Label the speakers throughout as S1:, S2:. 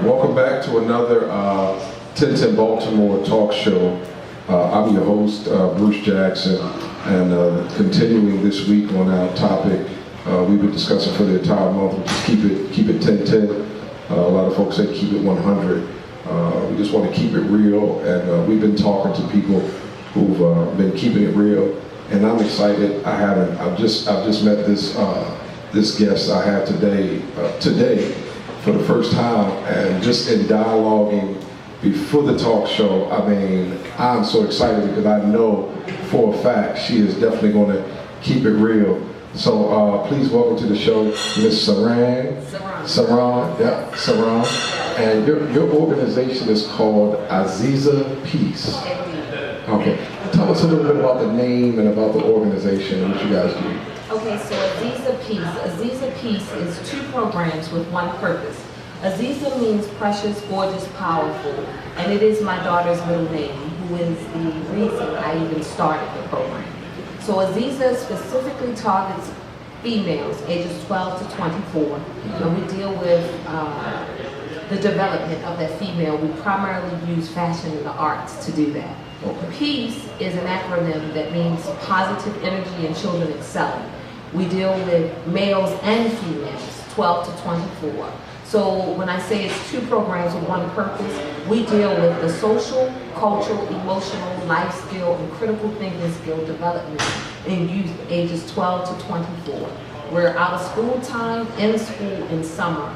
S1: Welcome back to another 1010 Baltimore talk show. I'm your host, Bruce Jackson, and continuing this week on our topic we've been discussing for the entire month, which is keep it 1010. A lot of folks say keep it 100. We just want to keep it real, and we've been talking to people who've been keeping it real, and I'm excited. I've just met this guest I have today for the first time, and just in dialoguing before the talk show, I'm so excited because I know for a fact she is definitely going to keep it real. So please welcome to the show, Miss Saran. Saran. And your organization is called Aziza Pe&ce. Okay. Tell us a little bit about the name and about the organization and what you guys do.
S2: Okay, so Aziza Pe&ce is two programs with one purpose. Aziza means precious, gorgeous, powerful, and it is my daughter's middle name, who is the reason I even started the program. So Aziza specifically targets females ages 12 to 24, and we deal with the development of that female. We primarily use fashion and the arts to do that.
S1: Okay.
S2: Peace is an acronym that means positive energy and children excelling. We deal with males and females, 12 to 24. So when I say it's two programs with one purpose, we deal with the social, cultural, emotional, life skill, and critical thinking skill development in youth ages 12 to 24. We're out of school time, in school, and summer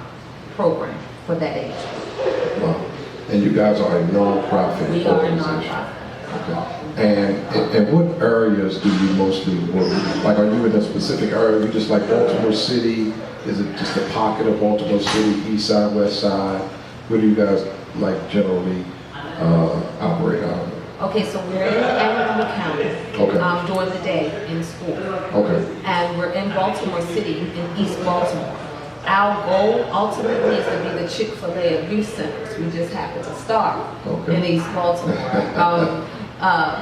S2: program for that age.
S1: Wow. And you guys are a non-profit
S2: We are a
S1: organization.
S2: non-profit.
S1: Okay. And what areas do you mostly work? Like, are you in a specific area? Are you just like Baltimore City? Is it just a pocket of Baltimore City, east side, west side? Where do you guys like generally operate out of?
S2: Okay, so we're in Arizona County during the day in school.
S1: Okay.
S2: And we're in Baltimore City in East Baltimore. Our goal ultimately is to be the Chick-fil-A of youth centers. We just happen to start in East Baltimore.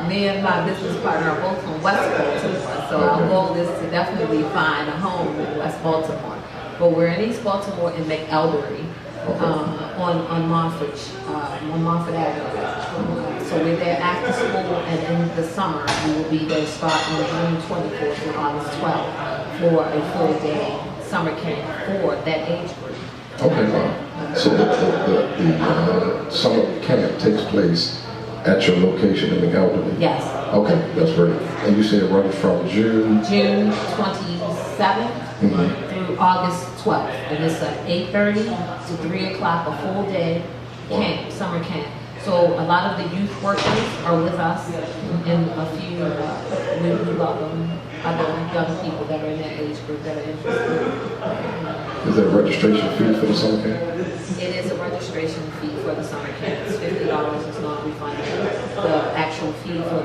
S2: Me and my business partner are both from West Baltimore, so our goal is to definitely find a home in West Baltimore. But we're in East Baltimore in McElderry, on Montfort Avenue. So we're there after school, and in the summer we will be there starting on June 24th and August 12th for a full day summer camp for that age group.
S1: Okay, wow. So the summer camp takes place at your location in McElderry?
S2: Yes.
S1: Okay, that's great. And you say it runs from June
S2: 27th through August 12th. And it's at 8:30 to 3 o'clock, a full day camp, summer camp. So a lot of the youth workers are with us, and a few, we welcome other young people that are in that age group that are interested.
S1: Is there a registration fee for the summer camp?
S2: It is a registration fee for the summer camp. It's $50. It's not refundable. The actual fee for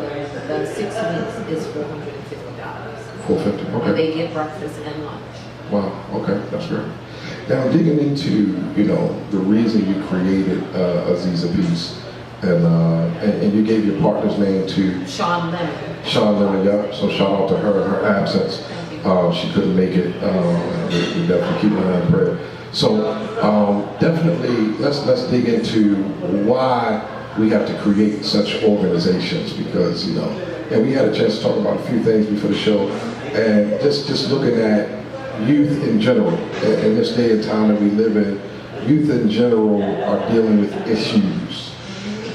S2: the 6 weeks is $450.
S1: $450. Okay.
S2: And they get breakfast and lunch.
S1: Wow. Okay, that's great. Now digging into the reason you created Aziza Pe&ce, and you gave your partner's name to
S2: Sean Lemon.
S1: Yeah. So shout out to her in her absence. She couldn't make it. We definitely keep her in prayer. So definitely, let's dig into why we have to create such organizations, because and we had a chance to talk about a few things before the show, and just looking at youth in general in this day and time that we live in. Youth in general are dealing with issues.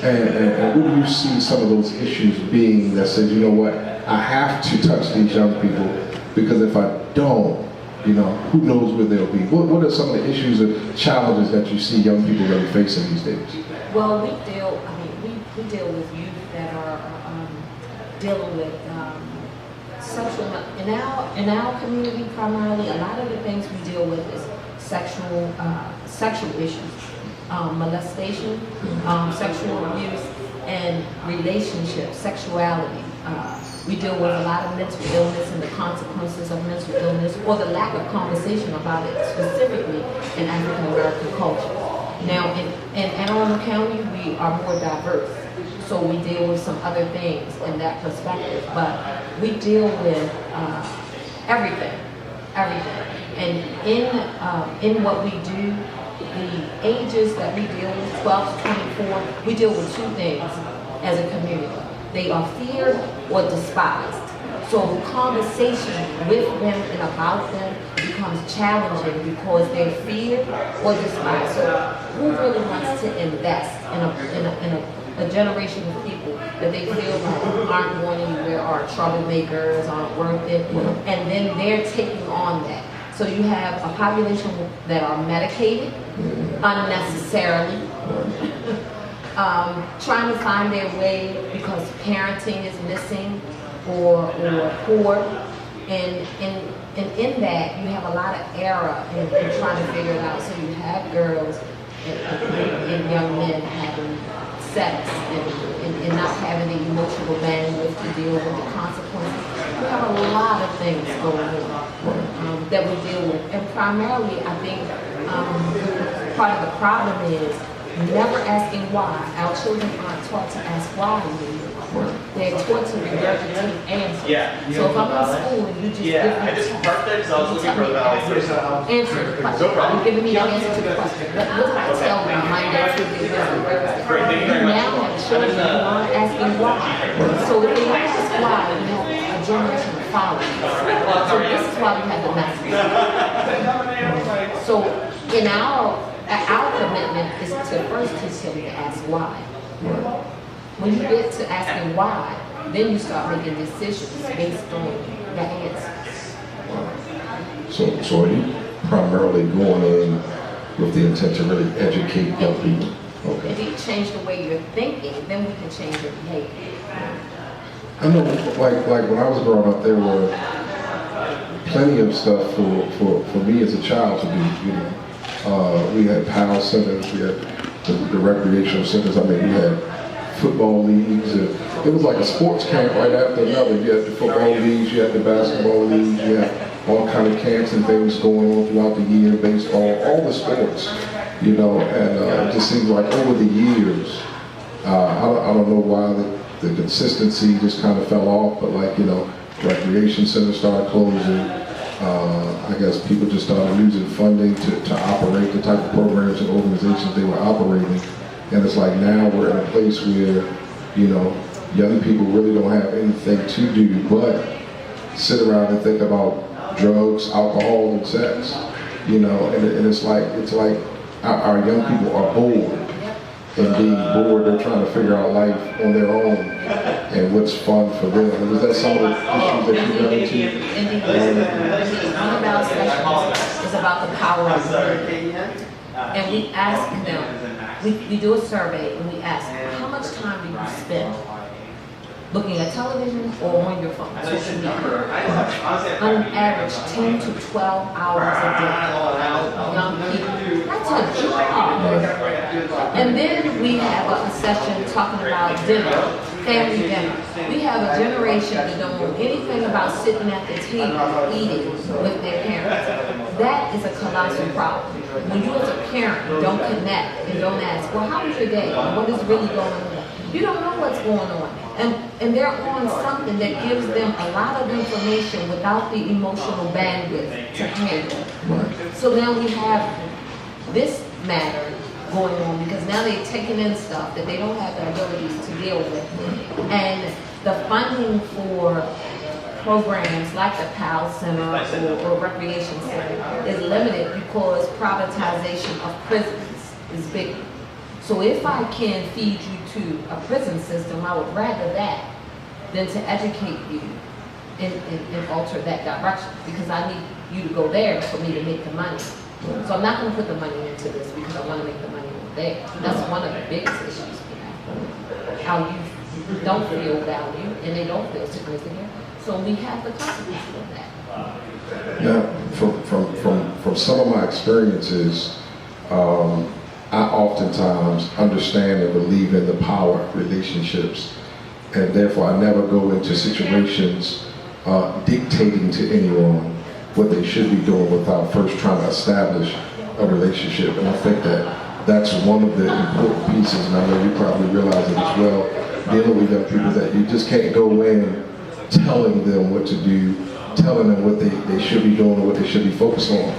S1: And what do you see some of those issues being that says, you know what, I have to touch these young people, because if I don't, who knows where they'll be? What are some of the issues and challenges that you see young people really facing these days?
S2: Well, we deal with youth that are dealing with sexual, in our community primarily, a lot of the things we deal with is sexual issues. Molestation, sexual abuse, and relationships, sexuality. We deal with a lot of mental illness and the consequences of mental illness, or the lack of conversation about it, specifically in African American culture. Now, in Anne Arundel County, we are more diverse, so we deal with some other things in that perspective. But we deal with everything. And in what we do, the ages that we deal with, 12 to 24, we deal with two things as a community. They are feared or despised. So conversation with them and about them becomes challenging because they're feared or despised. So who really wants to invest in a generation of people that they feel like aren't going anywhere, are troublemakers, aren't worth it, and then they're taking on that. So you have a population that are medicated unnecessarily, trying to find their way because parenting is missing or poor, and in that you have a lot of error in trying to figure it out. So you have girls and young men having sex and not having the emotional bandwidth to deal with the consequences. We have a lot of things going on that we deal with, and primarily I think part of the problem is never asking why. Our children aren't taught to ask why anymore. They're taught to regurgitate answers. So if I'm in school and you just give me a test, answer the question. You're giving me the answer to the question. What did I tell them? My answer is this. You now have children who aren't asking why. So if they don't ask why, we have a generation of followers. So this is why we have the message. So in our commitment is to first teach them to ask why. When you get to asking why, then you start making decisions based on the answers.
S1: So are you primarily going in with the intent to really educate young people? Okay.
S2: If you change the way you're thinking, then we can change your behavior.
S1: I know, like when I was growing up, there were plenty of stuff for me as a child to do. You know, we had PAL centers, we had the recreational centers. I mean, we had football leagues. It was like a sports camp right after another. You had the football leagues, you had the basketball leagues, you had all kind of camps and things going on throughout the year, baseball, all the sports, you know, and it just seems like over the years, I don't know why the consistency just kind of fell off, but like, you know, recreation centers started closing. I guess people just started losing funding to operate the type of programs and organizations they were operating. And it's like now we're in a place where, you know, young people really don't have anything to do but sit around and think about drugs, alcohol, and sex. You know, and it's like our young people are bored. And being bored, they're trying to figure out life on their own and what's fun for them. And is that some of the issues that you run into?
S2: Indeed. One of our sessions is about the power of word. And we ask them, we do a survey and we ask, how much time do you spend looking at television or on your phone, social media? On average, 10 to 12 hours a day. Young people. That's a job. And then we have a session talking about dinner, family dinner. We have a generation that don't know anything about sitting at the table eating with their parents. That is a colossal problem. When you as a parent don't connect and don't ask, well, how was your day? What is really going on? You don't know what's going on. And they're on something that gives them a lot of information without the emotional bandwidth to handle. So now we have this matter going on because now they're taking in stuff that they don't have the abilities to deal with. And the funding for programs like the PAL Center or Recreation Center is limited because privatization of prisons is big. So if I can feed you to a prison system, I would rather that than to educate you and alter that direction because I need you to go there for me to make the money. So I'm not going to put the money into this because I want to make the money over there. That's one of the biggest issues we have. Our youth don't feel value and they don't feel significant. So we have the consequences of that.
S1: Now, from some of my experiences, I oftentimes understand and believe in the power of relationships, and therefore I never go into situations dictating to anyone what they should be doing without first trying to establish a relationship. And I think that that's one of the important pieces, and I know you probably realize it as well, dealing with young people, that you just can't go in telling them what to do, telling them what they should be doing or what they should be focused on.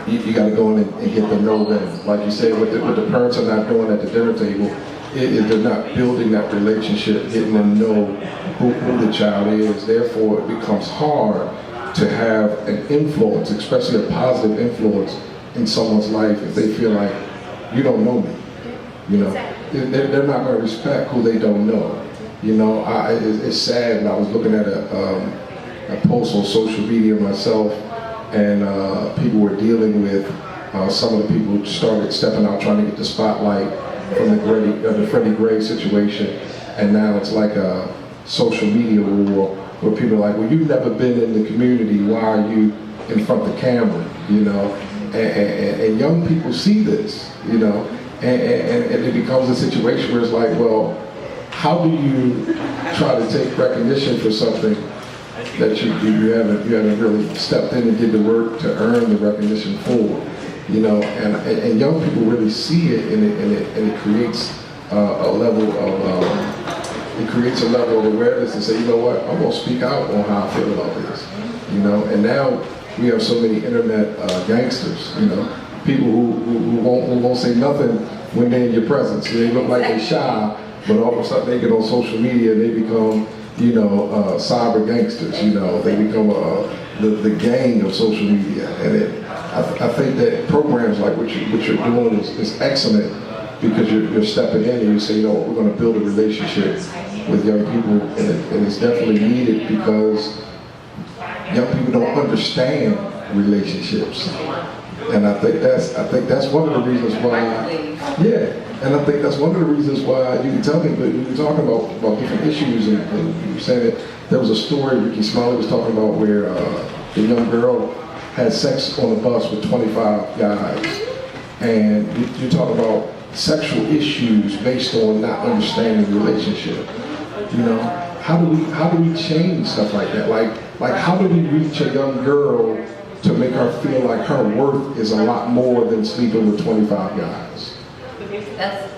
S1: you got to go in and get to know them. Like you said, what the parents are not doing at the dinner table, they're not building that relationship, getting to know who the child is. Therefore, it becomes hard to have an influence, especially a positive influence in someone's life if they feel like, you don't know me. You know, they're not going to respect who they don't know. You know, it's sad. And I was looking at a post on social media myself, and people were dealing with some of the people who started stepping out trying to get the spotlight from the Freddie Gray situation, and now it's like a social media war where people are like, well, you've never been in the community, why are you in front of the camera, you know? And young people see this, you know, and it becomes a situation where it's like, well, how do you try to take recognition for something that you haven't really stepped in and did the work to earn the recognition for, you know? And young people really see it, and it creates a level of awareness and say, you know what, I'm gonna speak out on how I feel about this, you know? And now we have so many internet gangsters, you know, people who won't say nothing when they're in your presence. They look like they're shy, but all of a sudden they get on social media and they become, you know, cyber gangsters, you know. They become the gang of social media. And I think that programs like what you're doing is excellent, because you're stepping in and you say, you know, we're going to build a relationship with young people, and it's definitely needed because young people don't understand relationships. And I think that's one of the reasons why, and I think that's one of the reasons why you can tell me, but you were talking about different issues, and you were saying that there was a story Ricky Smiley was talking about where the young girl had sex on a bus with 25 guys, and you talk about sexual issues based on not understanding the relationship. You know, how do we change stuff like that? Like how do we reach a young girl to make her feel like her worth is a lot more than sleeping with 25 guys?
S2: That's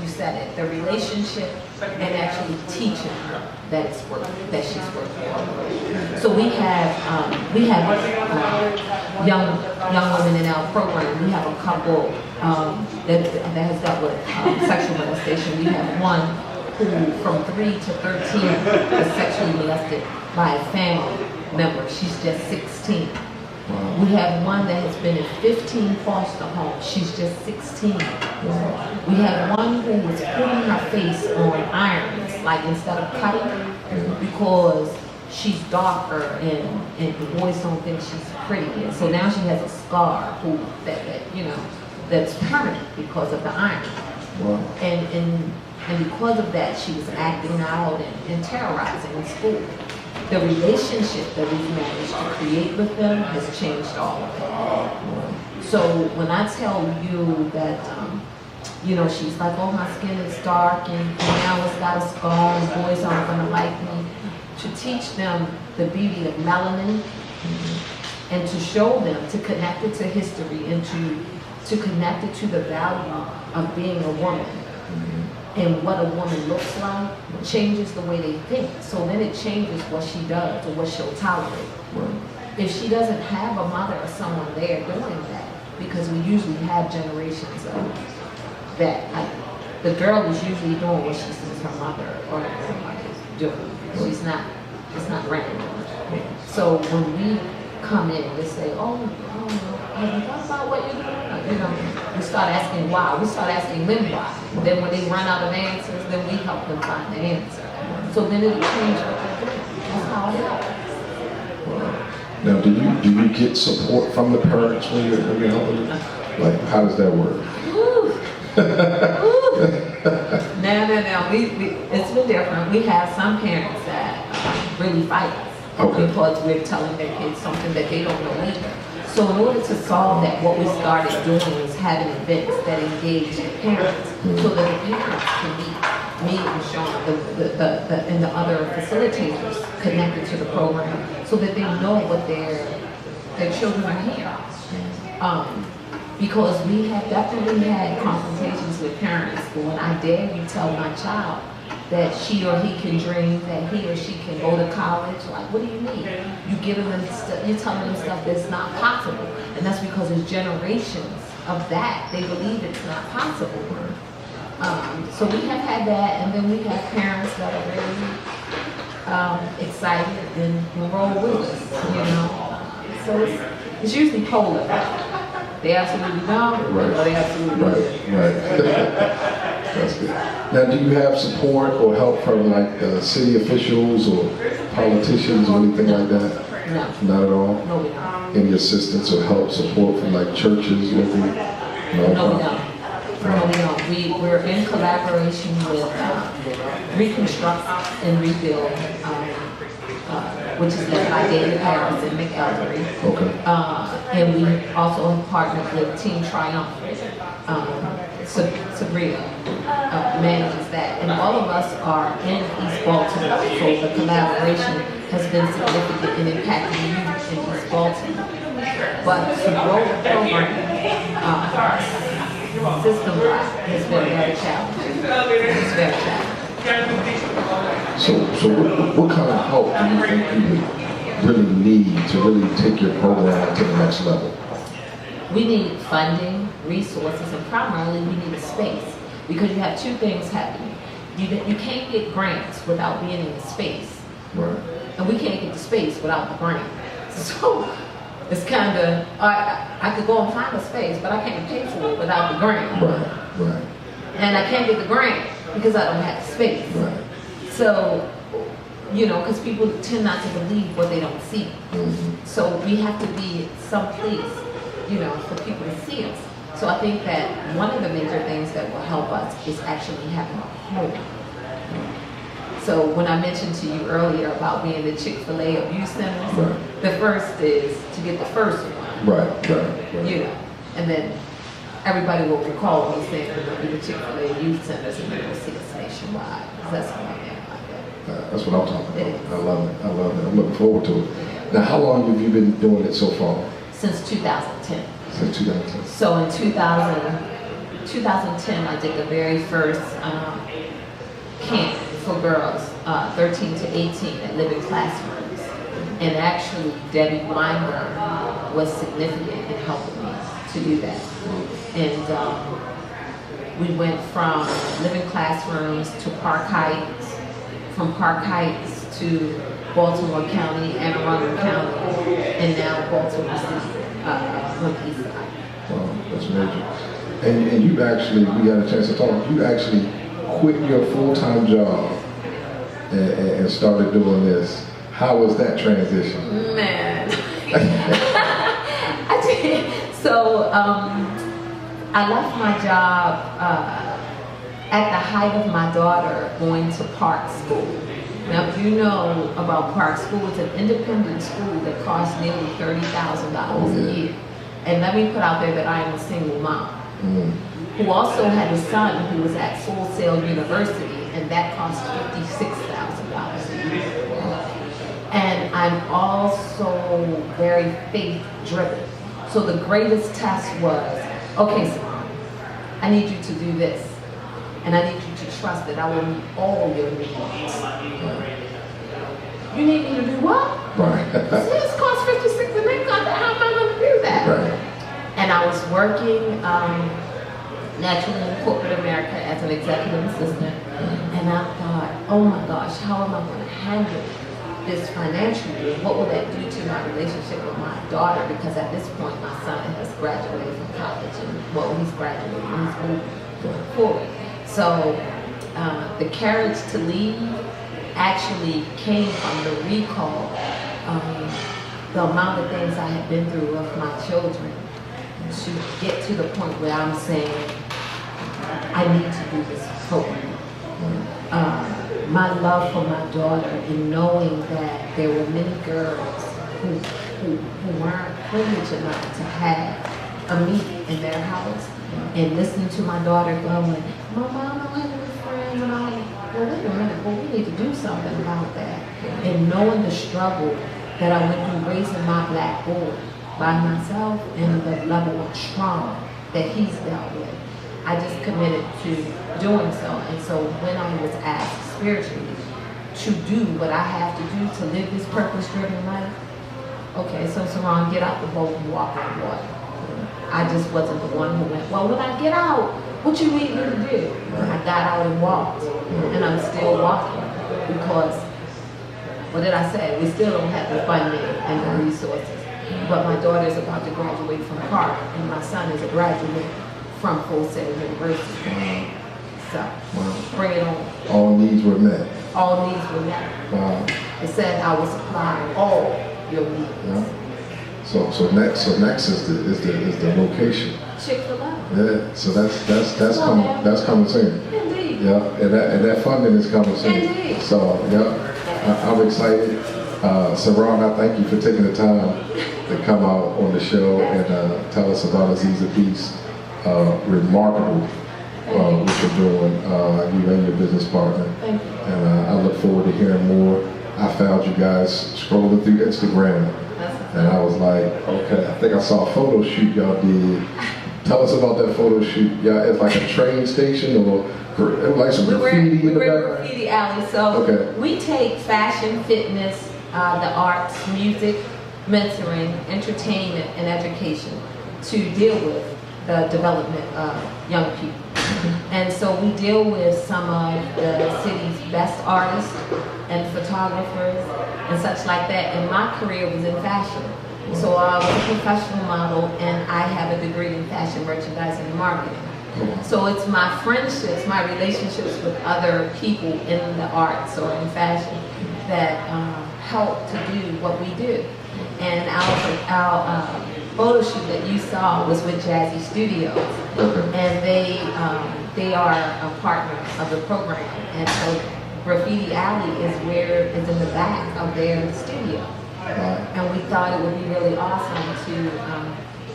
S2: you said it. The relationship and actually teaching her that it's worth, that she's worth. So we have young women in our program. We have a couple that has dealt with sexual molestation. We have one who, from 3 to 13, was sexually molested by a family member. She's just 16. We have one that has been in 15 foster homes. She's just 16. We have one who was putting her face on irons, like instead of cutting, because she's darker and the boys don't think she's pretty. And so now she has a scar that's permanent because of the iron.
S1: Wow.
S2: And because of that, she was acting out and terrorizing in school. The relationship that we've managed to create with them has changed all of it. So when I tell you that, she's like, oh, my skin is dark and now it's got a scar and boys aren't going to like me, to teach them the beauty of melanin and to show them, to connect it to history and to connect it to the value of being a woman. And what a woman looks like changes the way they think. So then it changes what she does or what she'll tolerate. If she doesn't have a mother or someone there doing that, because we usually have generations of that. The girl is usually doing what she sees her mother or her grandmother doing. It's not random. So when we come in and say, oh, have you thought about what you're doing? We start asking why. We start asking them why. Then when they run out of answers, then we help them find the answer. So then it'll change what they're doing. That's how it happens.
S1: Now, do you get support from the parents when you're helping them? Like, how does that work?
S2: No. It's been different. We have some parents that really fight us because we're telling their kids something that they don't know either. So in order to solve that, what we started doing is having events that engage the parents, so that the parents can meet me and Sean, and the other facilitators connected to the program, so that they know what their children are here. Because we have definitely had consultations with parents, but when I dare you tell my child that she or he can dream, that he or she can go to college. Like, what do you need? You giving them stuff, you're telling them stuff that's not possible. And that's because there's generations of that. They believe it's not possible. So we have had that, and then we have parents that are really excited and roll with us, you know. So it's usually polar. They absolutely don't,
S1: Right.
S2: or they absolutely do.
S1: Right. That's good. Now, do you have support or help from like city officials or politicians or anything like that?
S2: No.
S1: Not at all?
S2: No, we don't.
S1: Any assistance or help, support from like churches, local?
S2: No, we don't. No, we don't. We're in collaboration with Reconstruct and Rebuild, which is led by David Harris and Mick Ellery.
S1: Okay.
S2: And we also have partnered with Team Triumph. Sabria manages that. And all of us are in East Baltimore, so the collaboration has been significant in impacting youth in East Baltimore. But to grow the program system-wide has been very challenging. It's very challenging.
S1: So what kind of help do you think you would really need to really take your program to the next level?
S2: We need funding, resources, and primarily we need a space, because you have two things happening. You can't get grants without being in the space.
S1: Right.
S2: And we can't get the space without the grant. So it's kind of, I could go and find a space, but I can't pay for it without the grant.
S1: Right.
S2: And I can't get the grant because I don't have the space.
S1: Right.
S2: So, you know, because people tend not to believe what they don't see.
S1: Mm-hmm.
S2: So we have to be someplace, you know, for people to see us. So I think that one of the major things that will help us is actually having a home. So when I mentioned to you earlier about being the Chick-fil-A of youth centers,
S1: Right.
S2: the first is to get the first one.
S1: Right.
S2: You know, and then everybody will recall me saying we're going to be the Chick-fil-A youth centers, and then we'll see us nationwide. 'Cause that's what I mean like that.
S1: That's what I'm talking
S2: It
S1: about.
S2: is.
S1: I love it. I'm looking forward to it. Now, how long have you been doing it so far?
S2: Since 2010.
S1: Since 2010.
S2: So in 2010, I did the very first camp for girls, 13 to 18, that live in classrooms. And actually, Debbie Weinberg was significant in helping me to do that. And we went from living classrooms to Park Heights, from Park Heights to Baltimore County, Anne Arundel County, and now Baltimore City, on the east side.
S1: Wow, that's major. And you actually, we got a chance to talk, you actually quit your full-time job and started doing this. How was that transition?
S2: Man. I did. So I left my job at the height of my daughter going to Park School. Now, if you know about Park School, it's an independent school that costs nearly $30,000 a year. And let me put out there that I am a single mom who also had a son who was at Full Sail University, and that cost $56,000 a year. And I'm also very faith-driven. So the greatest test was, okay, Simone, I need you to do this. And I need you to trust that I will meet all your needs. You need me to do what?
S1: Right.
S2: This costs $56,000 and they got that. How am I going to do that?
S1: Right.
S2: And I was working naturally in corporate America as an executive assistant. And I thought, oh my gosh, how am I going to handle this financially? What will that do to my relationship with my daughter? Because at this point, my son has graduated from college, and well, he's graduated, he's moving forward. So the courage to leave actually came from the recall, the amount of things I had been through with my children, to get to the point where I'm saying, I need to do this program. My love for my daughter, and knowing that there were many girls who weren't privileged enough to have a meet in their house, and listening to my daughter going, Mama, I don't have any friends, and I'm like, well, wait a minute, well, we need to do something about that. And knowing the struggle that I went through raising my black boy by myself, and the level of trauma that he's dealt with, I just committed to doing so. And so when I was asked spiritually to do what I have to do to live this purpose-driven life. Okay, so Saran, get out the boat and walk on water. I just wasn't the one who went, well, when I get out, what you need me to do? I got out and walked, and I'm still walking because, what did I say? We still don't have the funding and the resources. But my daughter is about to graduate from Clark, and my son is a graduate from Full Sail University. So, bring it on.
S1: All needs were met.
S2: All needs were met.
S1: Wow.
S2: It said I will supply all your needs.
S1: Yeah. So next is the location.
S2: Chick-fil-A.
S1: Yeah. So that's coming soon.
S2: Indeed.
S1: Yeah. And that funding is coming soon.
S2: Indeed.
S1: So yeah, I'm excited. Saran, I thank you for taking the time to come out on the show and tell us about Aziza Pe&ce. Remarkable what you're doing, you and your business partner.
S2: Thank you.
S1: And I look forward to hearing more. I found you guys scrolling through Instagram, and I was like, okay, I think I saw a photo shoot y'all did. Tell us about that photo shoot. Yeah, it's like a train station or like some graffiti in the background?
S2: Graffiti alley. So we take fashion, fitness, the arts, music, mentoring, entertainment, and education to deal with the development of young people. And so we deal with some of the city's best artists and photographers and such like that. And my career was in fashion. So I was a professional model, and I have a degree in fashion merchandising and marketing. So it's my friendships, my relationships with other people in the arts or in fashion that help to do what we do. And our photo shoot that you saw was with Jazzy Studios, and they are a partner of the program. And so Graffiti Alley is in the back of their studio. And we thought it would be really awesome to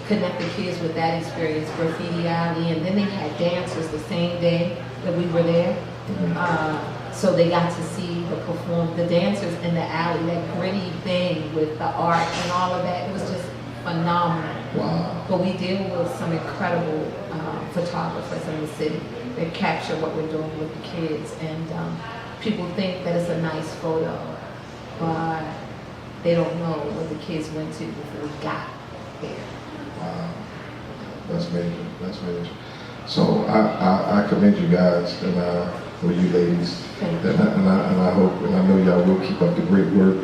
S2: connect the kids with that experience, Graffiti Alley, and then they had dancers the same day that we were there. So they got to see the dancers in the alley, that gritty thing with the art and all of that. It was just phenomenal.
S1: Wow.
S2: But we deal with some incredible photographers in the city that capture what we're doing with the kids. And people think that it's a nice photo, but they don't know what the kids went to before we got there.
S1: Wow. That's major. That's major. So I commend you guys and or you ladies, and I hope and I know y'all will keep up the great work.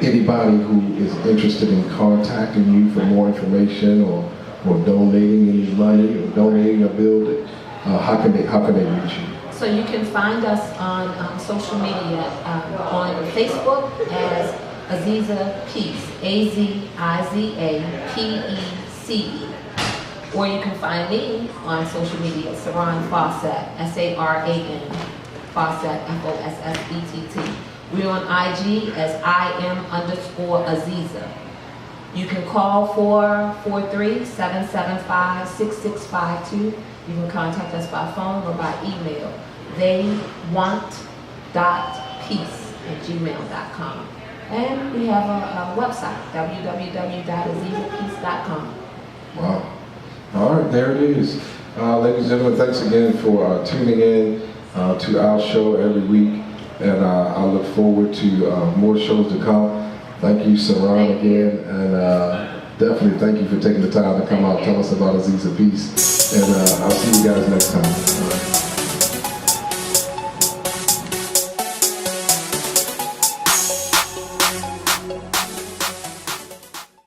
S1: Anybody who is interested in contacting you for more information or donating any money or donating a building, how can they reach you?
S2: So you can find us on social media, on Facebook as Aziza Pe&ce, AZIZA Pe&ce. Or you can find me on social media, Saran Fawcett, SARAN, Fawcett, FOSSETT. We're on IG as IM_Aziza. You can call 443-775-6652. You can contact us by phone or by email. theywant.peace@gmail.com. And we have a website, www.azizapeace.com.
S1: Wow. All right, there it is. Ladies and gentlemen, thanks again for tuning in to our show every week. And I look forward to more shows to come. Thank you, Saran, again. And definitely thank you for taking the time to come out and tell us about Aziza Pe&ce. And I'll see you guys next time.